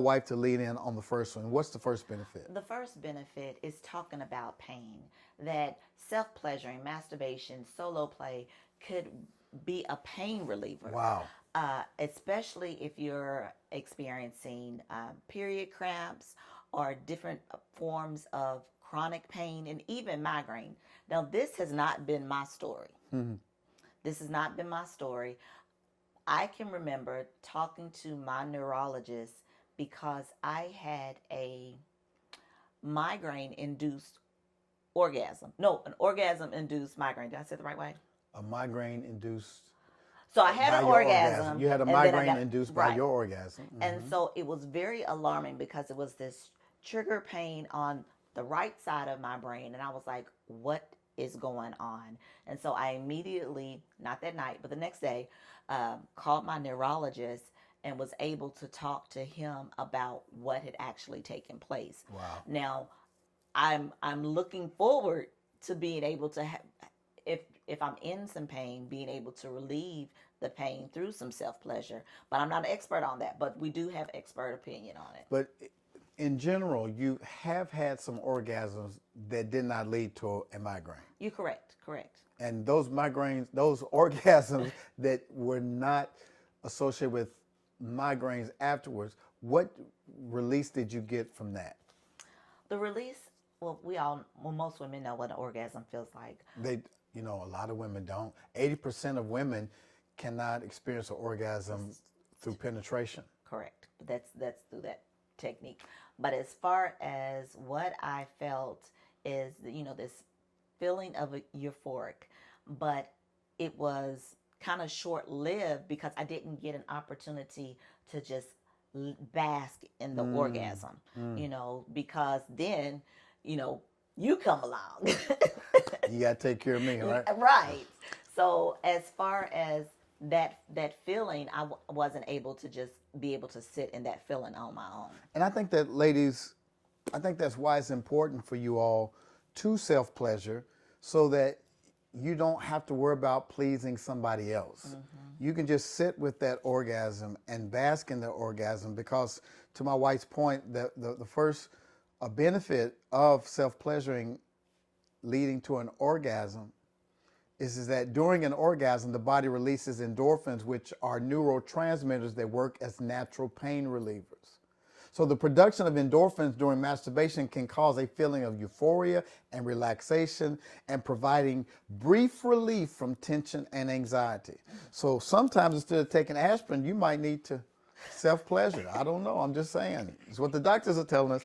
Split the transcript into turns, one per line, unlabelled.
Wife to lead in on the first one. What's the first benefit?
The first benefit is talking about pain, that self-pleasuring, masturbation, solo play could be a pain reliever.
Wow.
Especially if you're experiencing period cramps or different forms of chronic pain and even migraine. Now, this has not been my story.
Mm-hmm.
This has not been my story. I can remember talking to my neurologist because I had a migraine induced orgasm. No, an orgasm induced migraine. Did I say it the right way?
A migraine induced
So I had
by
an
your
orgasm.
You had a
and then I
migraine
got-
induced by
right.
your orgasm. Mm-hmm.
And so it was very alarming because it was this trigger pain on the right side of my brain. And I was like, what is going on? And so I immediately, not that night, but the next day, called my neurologist and was able to talk to him about what had actually taken place.
Wow.
Now, I'm looking forward to being able to have, if I'm in some pain, being able to relieve the pain through some self-pleasure. But I'm not an expert on that, but we do have expert opinion on it.
But in general, you have had some orgasms that did not lead to a migraine.
You're correct.
And those migraines, those orgasms that were not associated with migraines afterwards, what release did you get from that?
The release, well, most women know what an orgasm feels like.
A lot of women don't. 80% of women cannot experience an orgasm through penetration.
Correct. That's through that technique. But as far as what I felt is, this feeling of euphoric, but it was kind of short-lived because I didn't get an opportunity to just bask in the orgasm, because then, you come along.
You got to take care of me, right?
Right. So as far as that feeling, I wasn't able to just be able to sit in that feeling on my own.
And I think that, ladies, that's why it's important for you all to self-pleasure so that you don't have to worry about pleasing somebody else. Mm-hmm. You can just sit with that orgasm and bask in the orgasm because, to my wife's point, the first benefit of self-pleasuring leading to an orgasm is that during an orgasm, the body releases endorphins, which are neurotransmitters that work as natural pain relievers. So the production of endorphins during masturbation can cause a feeling of euphoria and relaxation and providing brief relief from tension and anxiety. So sometimes instead of taking aspirin, you might need to self-pleasure. I don't know. I'm just saying. It's what the doctors are telling us.